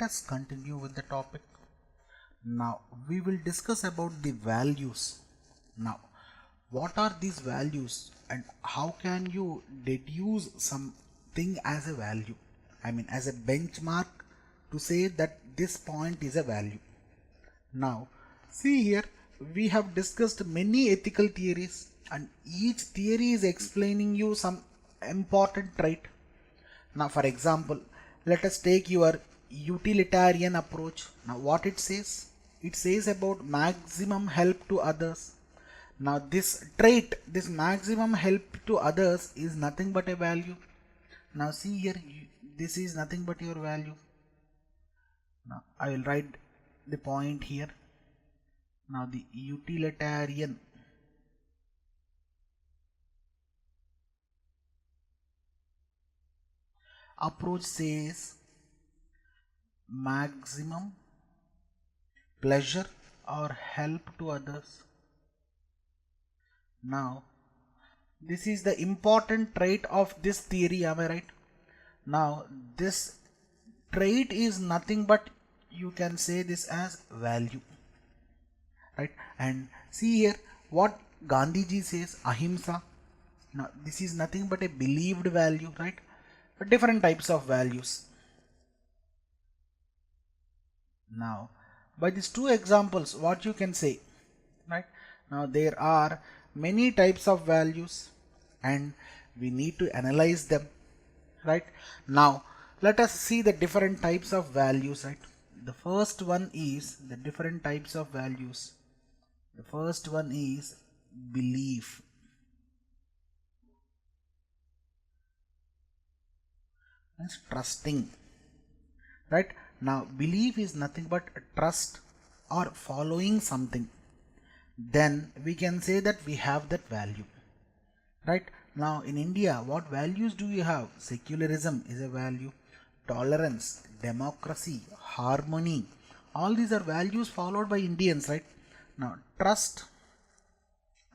us continue with the topic. Now we will discuss about the values. Now what are these values and how can you deduce something as a value? I mean as a benchmark to say that this point is a value. Now see here, we have discussed many ethical theories and each theory is explaining you some important trait. Now for example, let us take your utilitarian approach. Now what it says? It says about maximum help to others. Now this trait, this maximum help to others is nothing but a value. Now see here, this is nothing but your value. Now I will write the point here. Now the utilitarian approach says maximum pleasure or help to others. Now this is the important trait of this theory, am I right? Now this trait is nothing but, you can say this as value, right? And see here what Gandhiji says, ahimsa. Now this is nothing but a believed value, right? Different types of values. Now by these two examples, what you can say, right? Now there are many types of values and we need to analyze them, right? Now let us see the different types of values, right? The first one is the different types of values. The first one is belief. Means trusting, right? Now belief is nothing but trust or following something. Then we can say that we have that value, right? Now in India, what values do you have? Secularism is a value, tolerance, democracy, harmony, all these are values followed by Indians, right? Now trust,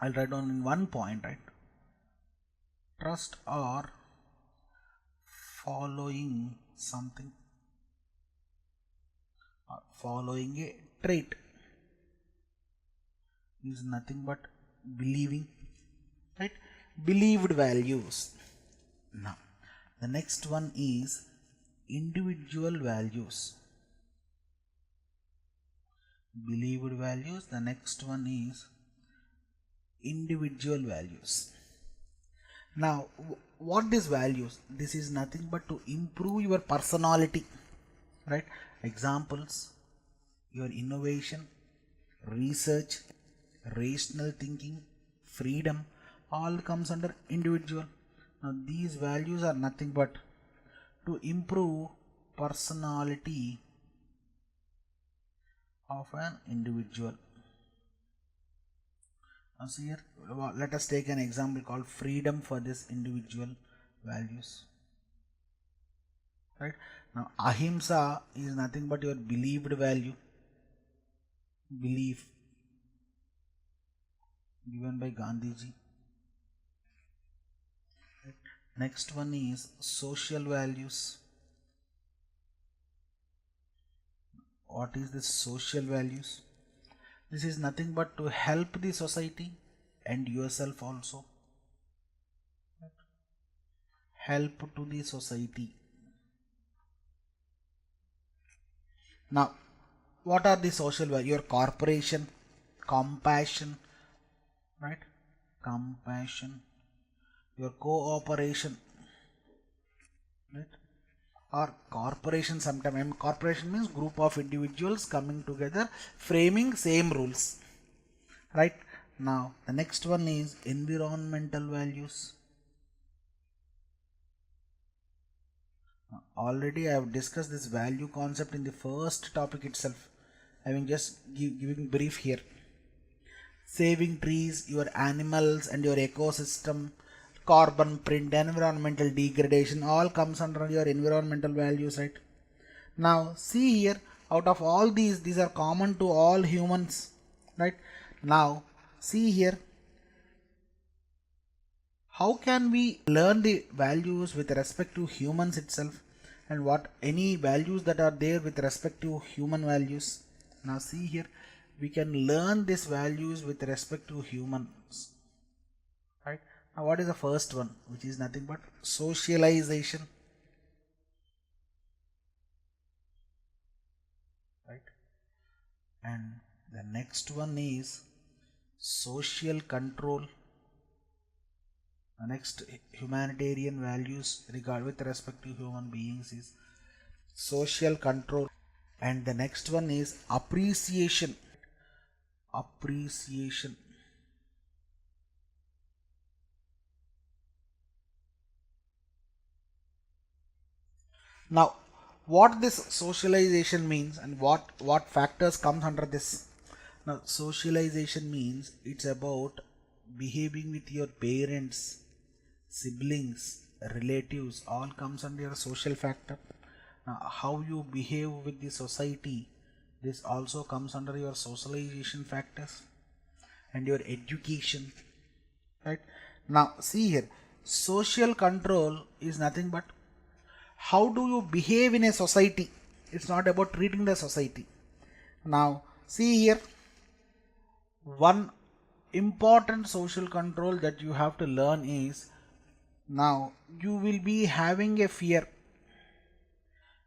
I'll write down in one point, right? Trust or following something or following a trait is nothing but believing, right? Believed values. Now the next one is individual values. Believed values. The next one is individual values. Now what these values? This is nothing but to improve your personality, right? Examples: your innovation, research, rational thinking, freedom, all comes under individual. Now these values are nothing but to improve personality of an individual. Now see here, let us take an example called freedom for this individual values, right? Now ahimsa is nothing but your believed value, belief given by Gandhiji. Next one is social values. What is this social values? This is nothing but to help the society and yourself also. Help to the society. Now what are the social values? Your corporation, compassion, right? Compassion, your cooperation, right? Or corporation, sometimes corporation means group of individuals coming together framing same rules, right? Now the next one is environmental values. Already I have discussed this value concept in the first topic itself. I mean just giving brief here. Saving trees, your animals and your ecosystem, carbon print, environmental degradation, all comes under your environmental values, right? Now see here, out of all these are common to all humans, right? Now see here, how can we learn the values with respect to humans itself? and what any values that are there with respect to human values. Now see here, we can learn these values with respect to humans, right? Now what is the first one, which is nothing but socialization, right? And the next one is social control. The next humanitarian values regard with respect to human beings is social control. And the next one is appreciation. Appreciation. Now what this socialization means and what factors comes under this. Now socialization means it's about behaving with your parents, siblings, relatives, all comes under your social factor. Now how you behave with the society, this also comes under your socialization factors. And your education, right? Now see here, social control is nothing but how do you behave in a society. It's not about treating the society. Now see here, one important social control that you have to learn is, now you will be having a fear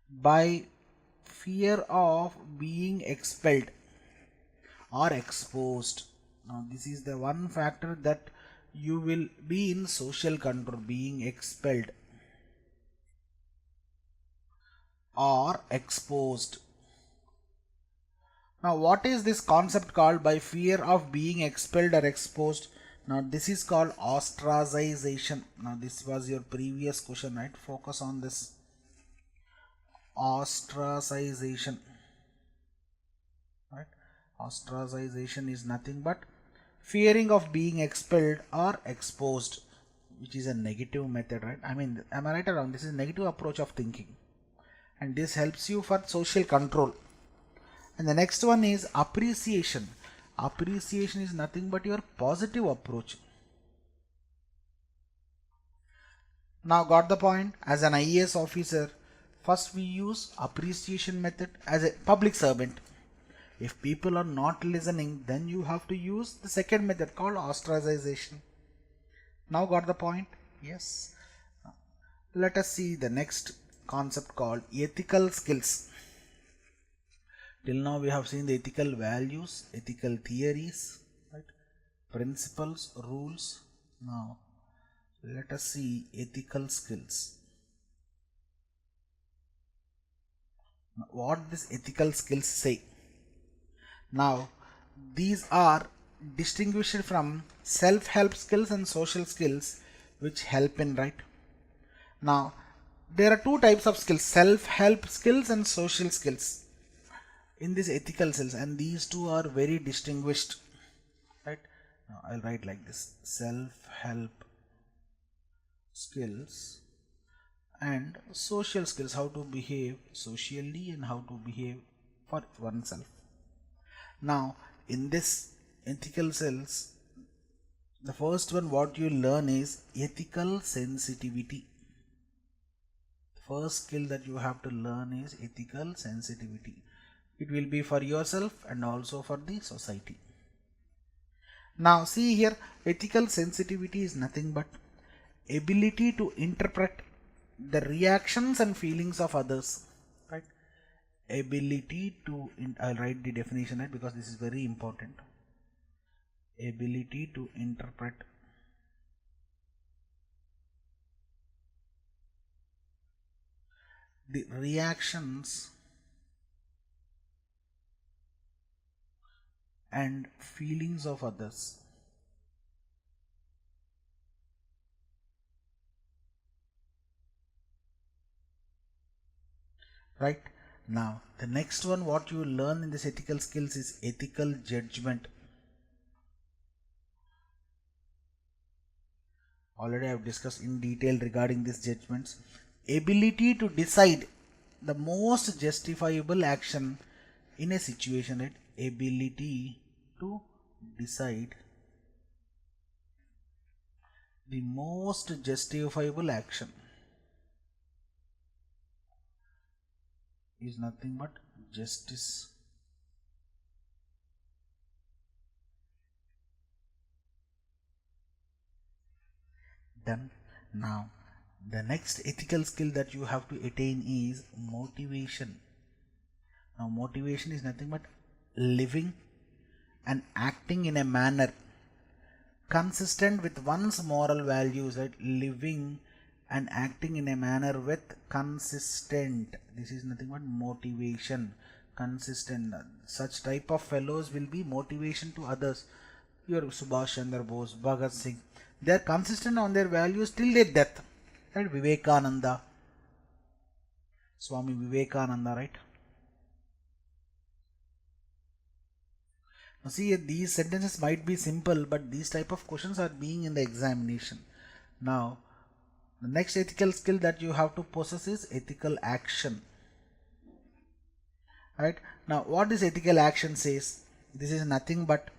by fear of being expelled or exposed. Now this is the one factor that you will be in social control, being expelled or exposed. Now what is this concept called by fear of being expelled or exposed? Now this is called ostracization. Now this was your previous question, right? Focus on this ostracization, right? Ostracization is nothing but fearing of being expelled or exposed, which is a negative method, right? I mean, am I right or wrong? This is a negative approach of thinking, and this helps you for social control. And the next one is appreciation. Appreciation is nothing but your positive approach. Now got the point? As an IAS officer, first we use appreciation method as a public servant. If people are not listening, then you have to use the second method called ostracization. Now got the point? Yes. Let us see the next concept called ethical skills. Till now we have seen the ethical values, ethical theories, right? Principles, rules. Now let us see ethical skills. What these ethical skills say? Now these are distinguished from self-help skills and social skills, which help in, right? Now there are two types of skills, self-help skills and social skills in this ethical skills, and these two are very distinguished, right? Now I'll write like this: self-help skills and social skills, how to behave socially and how to behave for oneself. Now in this ethical skills, the first one what you learn is ethical sensitivity. The first skill that you have to learn is ethical sensitivity. It will be for yourself and also for the society. Now see here, ethical sensitivity is nothing but ability to interpret the reactions and feelings of others, right? Ability to, I'll write the definition, right, because this is very important. Ability to interpret the reactions and feelings of others. Right? Now the next one what you will learn in this ethical skills is ethical judgment. Already I have discussed in detail regarding these judgments. Ability to decide the most justifiable action in a situation, right? Ability to decide the most justifiable action is nothing but justice. Done. Now the next ethical skill that you have to attain is motivation. Now motivation is nothing but living and acting in a manner consistent with one's moral values, right? Living and acting in a manner with consistent. This is nothing but motivation. Consistent. Such type of fellows will be motivation to others. Your Subhash Chandra Bose, Bhagat Singh. They are consistent on their values till their death. Right? Vivekananda. Swami Vivekananda, right? Now see, these sentences might be simple, but these type of questions are being in the examination. Now, the next ethical skill that you have to possess is ethical action. Right? Now, what this ethical action says? This is nothing but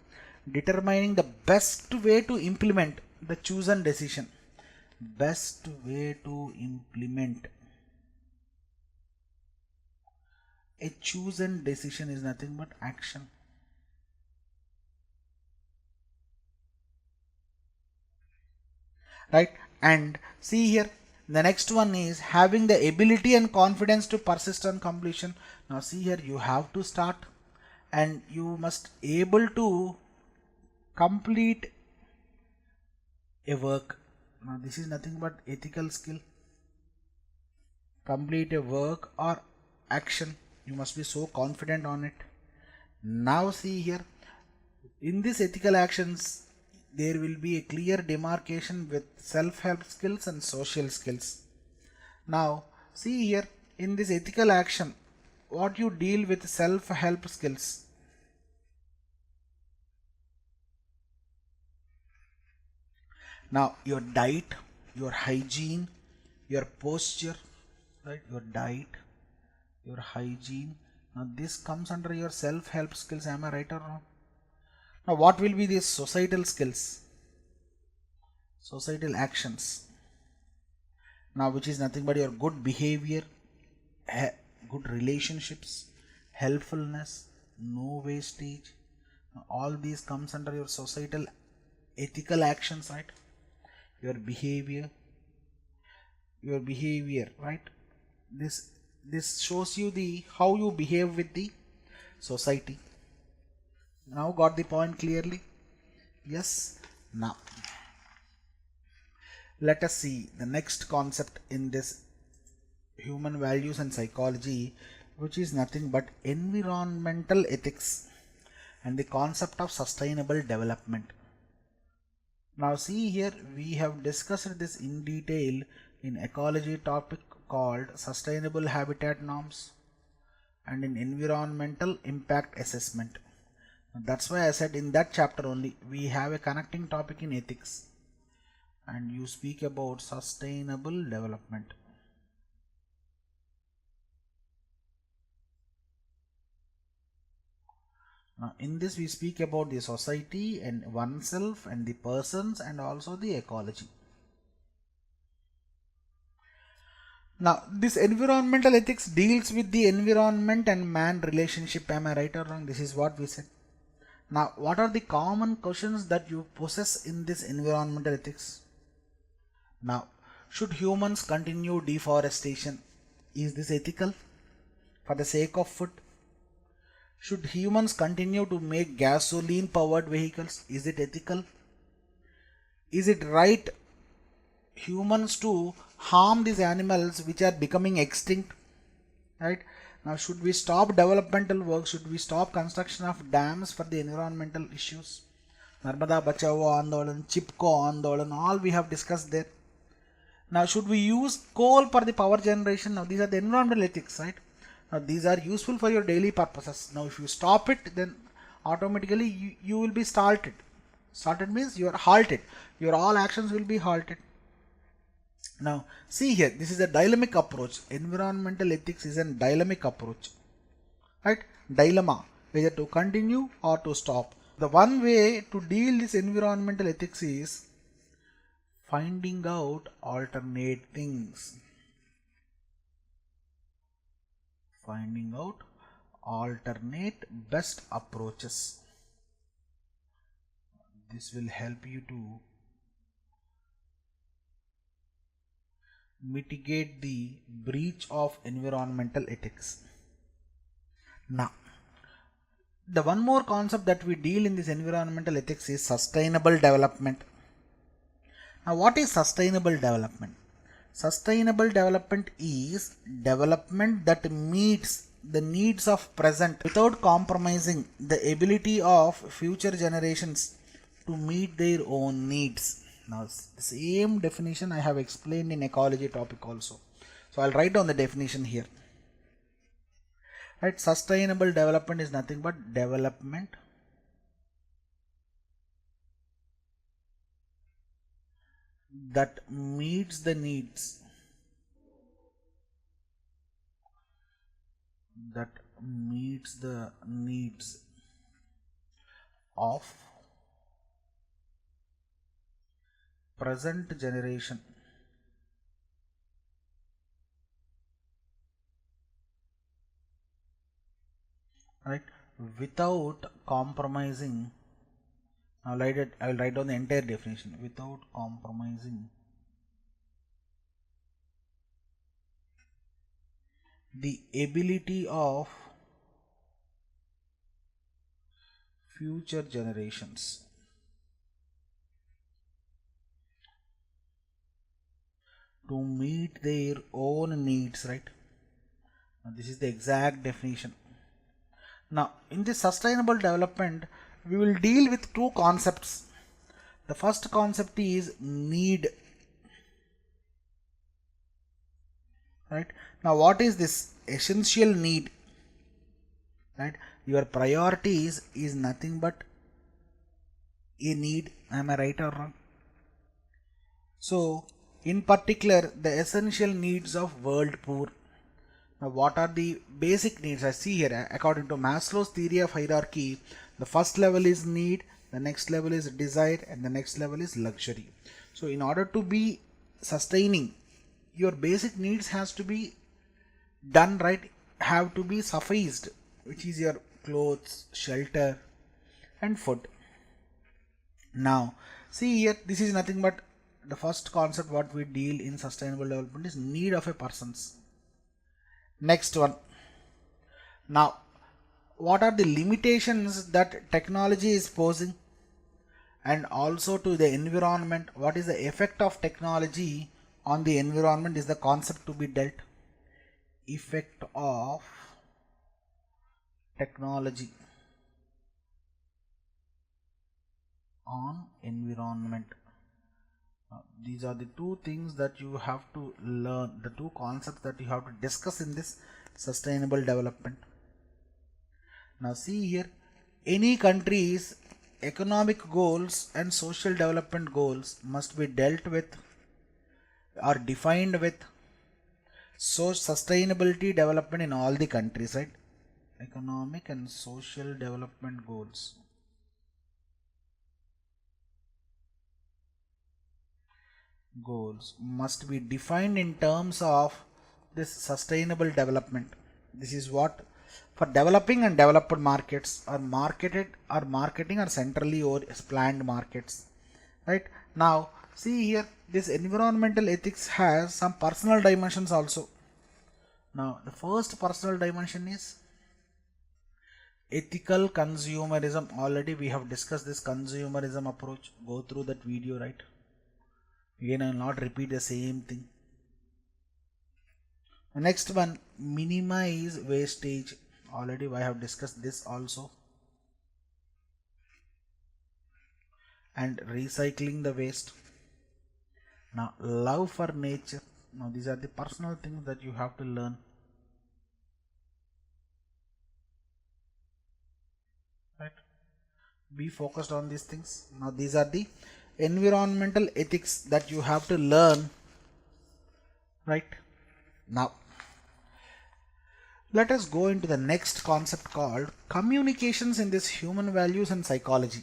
determining the best way to implement the chosen decision. Best way to implement a chosen decision is nothing but action. Right? And see here, the next one is having the ability and confidence to persist on completion. Now see here, you have to start and you must able to complete a work. Now this is nothing but ethical skill. Complete a work or action, you must be so confident on it. Now see here, in this ethical actions there will be a clear demarcation with self-help skills and social skills. Now see here, in this ethical action, what you deal with self-help skills. Now your diet, your hygiene, your posture, right? Your diet, your hygiene. Now this comes under your self-help skills. Am I right or wrong? Now what will be these societal skills? Societal actions. Now which is nothing but your good behavior, good relationships, helpfulness, no wastage. Now, all these comes under your societal ethical actions, right? Your behavior, right? This shows you the how you behave with the society. Now got the point clearly? Yes. Now let us see the next concept in this human values and psychology, which is nothing but environmental ethics and the concept of sustainable development. Now see here, we have discussed this in detail in ecology topic called sustainable habitat norms and in environmental impact assessment. That's why I said in that chapter only we have a connecting topic in ethics and you speak about sustainable development. Now in this we speak about the society and oneself and the persons and also the ecology. Now this environmental ethics deals with the environment and man relationship. Am I right or wrong? This is what we said. Now what are the common questions that you possess in this environmental ethics? Now, should humans continue deforestation? Is this ethical for the sake of food? Should humans continue to make gasoline powered vehicles? Is it ethical? Is it right humans to harm these animals which are becoming extinct? Right? Now should we stop developmental work? Should we stop construction of dams for the environmental issues? Narmada Bachao Andolan, Chipko Andolan, all we have discussed there. Now should we use coal for the power generation? Now these are the environmental ethics, right? Now these are useful for your daily purposes. Now if you stop it, then automatically you will be started. Started means you are halted. Your all actions will be halted. Now see here, this is a dynamic approach. Environmental ethics is a dynamic approach, right? Dilemma, whether to continue or to stop. The one way to deal this environmental ethics is finding out alternate things. Finding out alternate best approaches. This will help you to mitigate the breach of environmental ethics. Now, the one more concept that we deal in this environmental ethics is sustainable development. Now, what is sustainable development? Sustainable development is development that meets the needs of present without compromising the ability of future generations to meet their own needs. Now, the same definition I have explained in ecology topic also. So, I'll write down the definition here. Right, sustainable development is nothing but development that meets the needs of present generation right, without compromising. I'll write down the entire definition. Without compromising the ability of future generations to meet their own needs, right? Now, this is the exact definition. Now, in this sustainable development, we will deal with two concepts. The first concept is need. Right? Now, what is this essential need? Right? Your priorities is nothing but a need. Am I right or wrong? So, in particular, the essential needs of world poor. Now, what are the basic needs? I see here, according to Maslow's theory of hierarchy, the first level is need, the next level is desire, and the next level is luxury. So, in order to be sustaining, your basic needs has to be done right, have to be sufficed, which is your clothes, shelter, and food. Now, see here, this is nothing but the first concept what we deal in sustainable development is need of a person's. Next one. Now, what are the limitations that technology is posing, and also to the environment? What is the effect of technology on the environment is the concept to be dealt. Effect of technology on environment. These are the two things that you have to learn, the two concepts that you have to discuss in this sustainable development. Now see here, any country's economic goals and social development goals must be dealt with or defined with sustainability development in all the countries, right? Economic and social development goals. Must be defined in terms of this sustainable development. This is what for developing and developed markets are marketing or centrally or planned markets, right? Now see here, this environmental ethics has some personal dimensions also. Now the first personal dimension is ethical consumerism. Already we have discussed this consumerism approach. Go through that video, right? Again, I will not repeat the same thing. The next one, minimize wastage. Already I have discussed this also. And recycling the waste. Now, love for nature. Now, these are the personal things that you have to learn. Right? Be focused on these things. Now, these are the environmental ethics that you have to learn. Right? Now, let us go into the next concept called communications in this human values and psychology.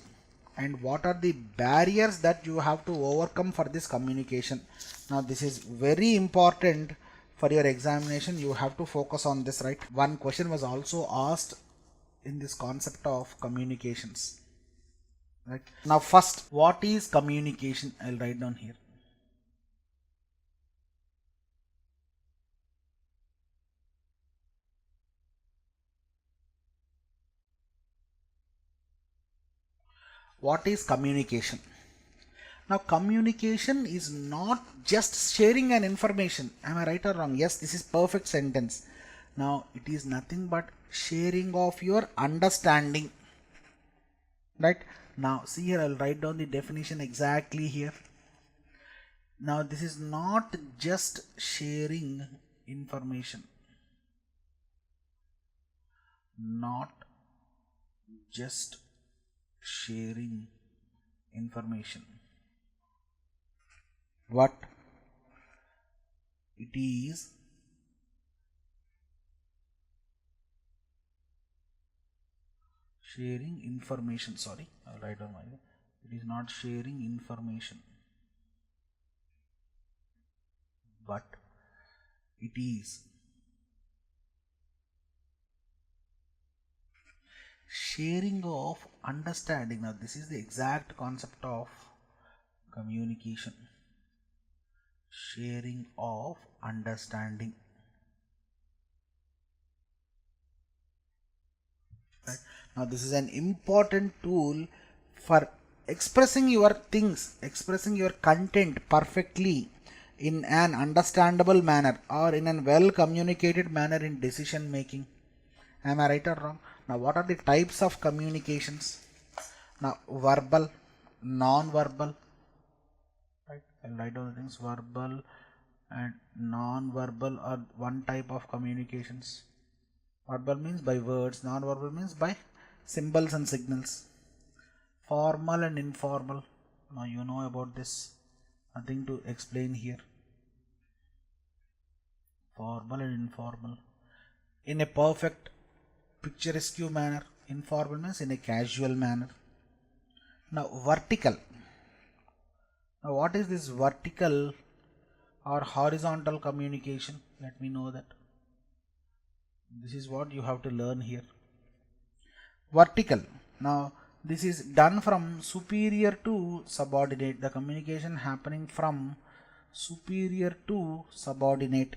And what are the barriers that you have to overcome for this communication? Now, this is very important for your examination you have to focus on this, right? One question was also asked in this concept of communications, right? Now first, what is communication? I'll write down here. What is communication? Now communication is not just sharing an information. Am I right or wrong? Yes, this is perfect sentence. Now it is nothing but sharing of your understanding, right? Now see here, I'll write down the definition exactly here. Now this is not just sharing information, not just sharing information, what it is sharing information, sorry, I'll write down my, it is not sharing information, but it is sharing of understanding. Now this is the exact concept of communication, sharing of understanding, right? Now this is an important tool for expressing your things, expressing your content perfectly in an understandable manner or in a well communicated manner in decision making. Am I right or wrong? Now what are the types of communications? Now verbal, non-verbal, right? I'll write down the things. Verbal and non-verbal are one type of communications. Verbal means by words, non-verbal means by symbols and signals. Formal and informal. Now you know about this. Nothing to explain here. Formal and informal. In a perfect picturesque manner. Informal means in a casual manner. Now vertical. Now what is this vertical or horizontal communication? Let me know that. This is what you have to learn here. Vertical. Now this is done from superior to subordinate. The communication happening from superior to subordinate.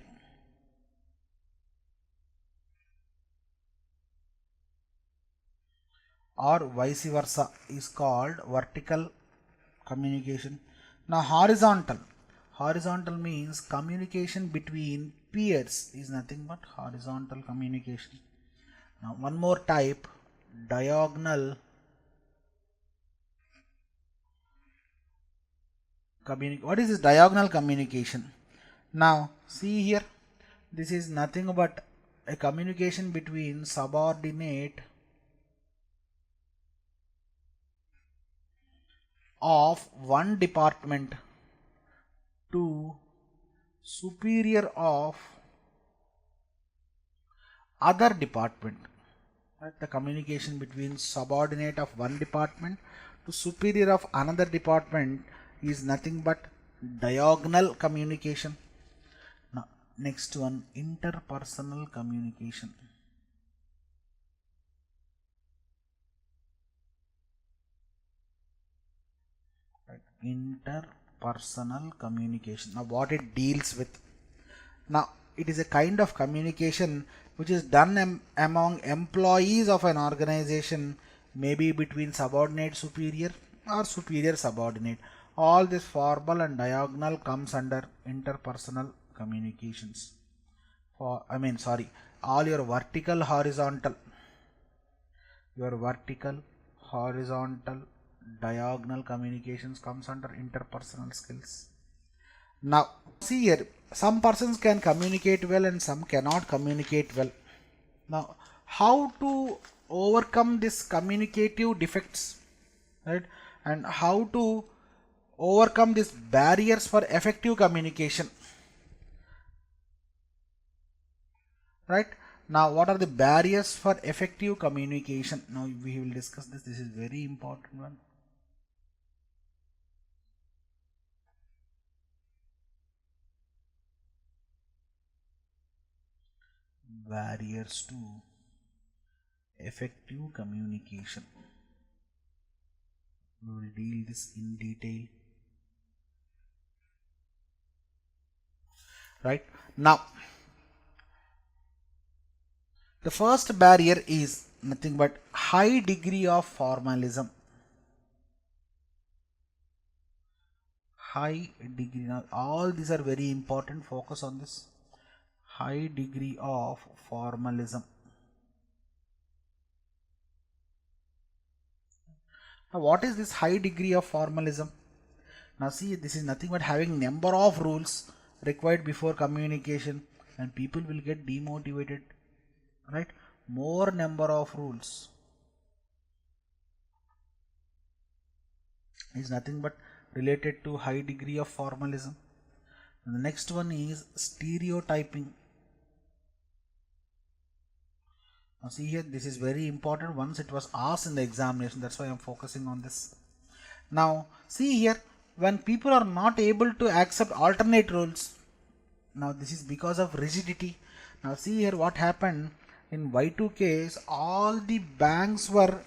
Or vice versa is called vertical communication. Now horizontal. Horizontal means communication between peers is nothing but horizontal communication. Now one more type, diagonal communication. What is this diagonal communication? Now see here, this is nothing but a communication between subordinate of one department to superior of other department. Right? The communication between subordinate of one department to superior of another department is nothing but diagonal communication. Now next one, interpersonal communication. Right? Interpersonal communication. Now what it deals with? Now it is a kind of communication which is done among employees of an organization, maybe between subordinate superior or superior subordinate. All this formal and diagonal comes under interpersonal communications. All your vertical, horizontal, diagonal communications comes under interpersonal skills. Now see here, some persons can communicate well and some cannot communicate well. Now how to overcome this communicative defects, right? And how to overcome these barriers for effective communication, right? Now what are the barriers for effective communication? Now we will discuss this. This is very important one. barriers to effective communication. We will deal this in detail. Right now, the first barrier is nothing but high degree of formalism. High degree. Now, all these are very important. Focus on this. High degree of formalism. Now, what is this high degree of formalism? Now, see, this is nothing but having number of rules required before communication, and people will get demotivated. Right? More number of rules is nothing but related to high degree of formalism. And the next one is stereotyping. Now see here, this is very important. Once it was asked in the examination, that's why I'm focusing on this. Now see here, when people are not able to accept alternate rules, now this is because of rigidity. Now see here what happened in Y2K, all the banks were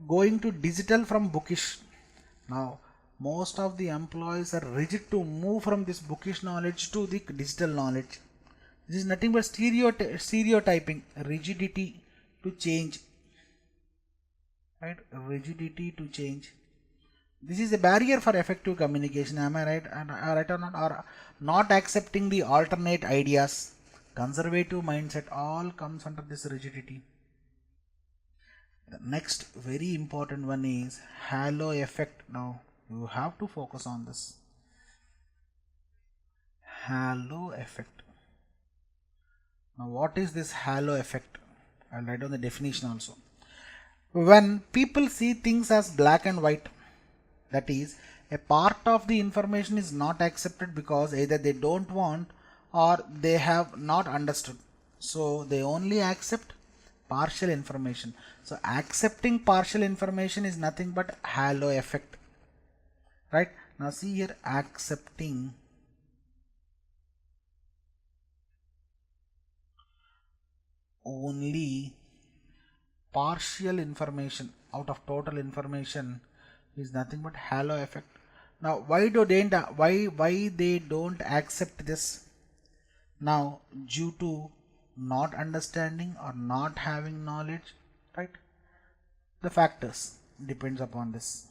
going to digital from bookish. Now most of the employees are rigid to move from this bookish knowledge to the digital knowledge. This is nothing but stereotyping, rigidity to change. Right? Rigidity to change. This is a barrier for effective communication. Am I right? Right or not? Or not accepting the alternate ideas. Conservative mindset all comes under this rigidity. The next very important one is halo effect. Now you have to focus on this. Halo effect. Now what is this halo effect? I'll write down the definition also. When people see things as black and white, that is, a part of the information is not accepted because either they don't want or they have not understood. So they only accept partial information. So accepting partial information is nothing but halo effect. Right? Now see here, accepting only partial information out of total information is nothing but halo effect. Now why they don't accept this? Now due to not understanding or not having knowledge, right? The factors depends upon this.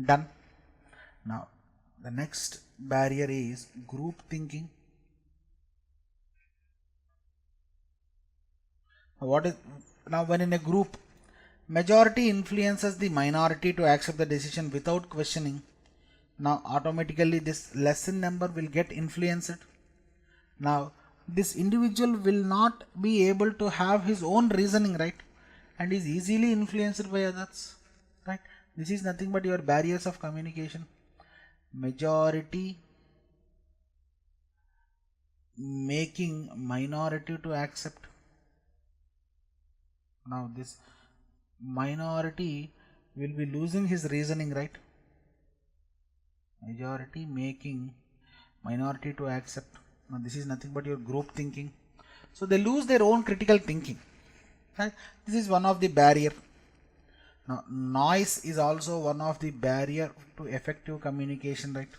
Done. Now the next barrier is group thinking. What is now when in a group majority influences the minority to accept the decision without questioning, now automatically this lesser number will get influenced. Now this individual will not be able to have his own reasoning, right, and is easily influenced by others, right? This is nothing but your barriers of communication. Majority making minority to accept. Now this minority will be losing his reasoning, right? Majority making minority to accept. Now this is nothing but your group thinking. So they lose their own critical thinking. Right? This is one of the barrier. Now noise is also one of the barrier to effective communication, right?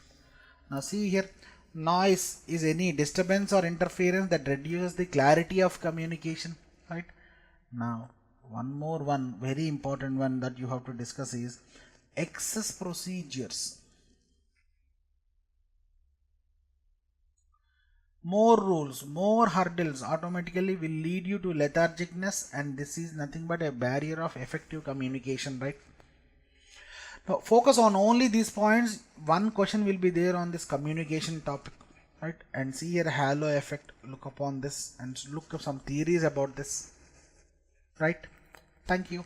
Now see here, noise is any disturbance or interference that reduces the clarity of communication, right? Now one very important one that you have to discuss is excess procedures. More rules, more hurdles automatically will lead you to lethargicness, and this is nothing but a barrier of effective communication, right? Now focus on only these points. One question will be there on this communication topic, right? And see here halo effect, look upon this and look up some theories about this, right? Thank you.